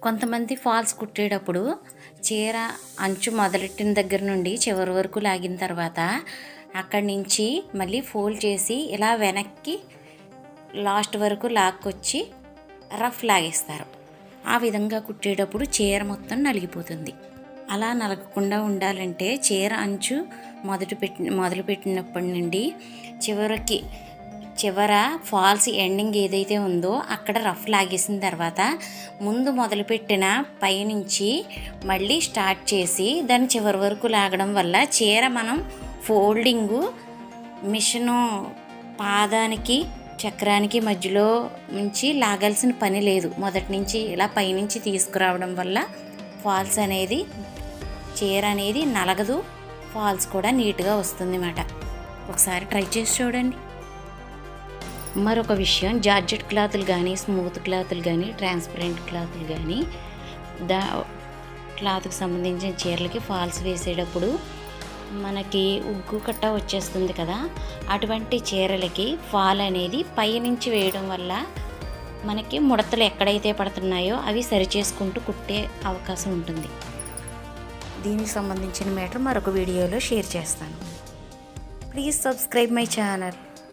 కొంతమంది ఫాల్స్ కుట్టేటప్పుడు చీర అంచు మొదలెట్టిన దగ్గర నుండి చివరి వరకు లాగిన తర్వాత అక్కడి నుంచి మళ్ళీ ఫోల్డ్ చేసి ఇలా వెనక్కి లాస్ట్ వరకు లాక్కొచ్చి రఫ్ లాగేస్తారు. ఆ విధంగా కుట్టేటప్పుడు చీర మొత్తం నలిగిపోతుంది. అలా నలగకుండా ఉండాలంటే చీర అంచు మొదలుపెట్టినప్పటి నుండి చివర ఫాల్స్ ఎండింగ్ ఏదైతే ఉందో అక్కడ రఫ్ లాగేసిన తర్వాత ముందు మొదలుపెట్టిన పైనుంచి మళ్ళీ స్టార్ట్ చేసి దాన్ని చివరి వరకు లాగడం వల్ల చీర మనం ఫోల్డింగు మిషను పాదానికి చక్రానికి మధ్యలో నుంచి లాగాల్సిన పని లేదు. మొదటి నుంచి ఇలా పైనుంచి తీసుకురావడం వల్ల ఫాల్స్ అనేది చీర అనేది నలగదు, ఫాల్స్ కూడా నీట్గా వస్తుంది అన్నమాట. ఒకసారి ట్రై చేసి చూడండి. మరొక విషయం, జార్జెట్ క్లాతులు కానీ, స్మూత్ క్లాతులు కానీ, ట్రాన్స్పరెంట్ క్లాతులు కానీ క్లాత్కి సంబంధించిన చీరలకి ఫాల్స్ వేసేటప్పుడు మనకి ఉగ్గు కట్ట వచ్చేస్తుంది కదా, అటువంటి చీరలకి ఫాల్ అనేది పైనుంచి వేయడం వల్ల మనకి ముడతలు ఎక్కడైతే పడుతున్నాయో అవి సరిచేసుకుంటూ కుట్టే అవకాశం ఉంటుంది. దీనికి సంబంధించిన మ్యాటర్ మరొక వీడియోలో షేర్ చేస్తాను. Please subscribe my channel.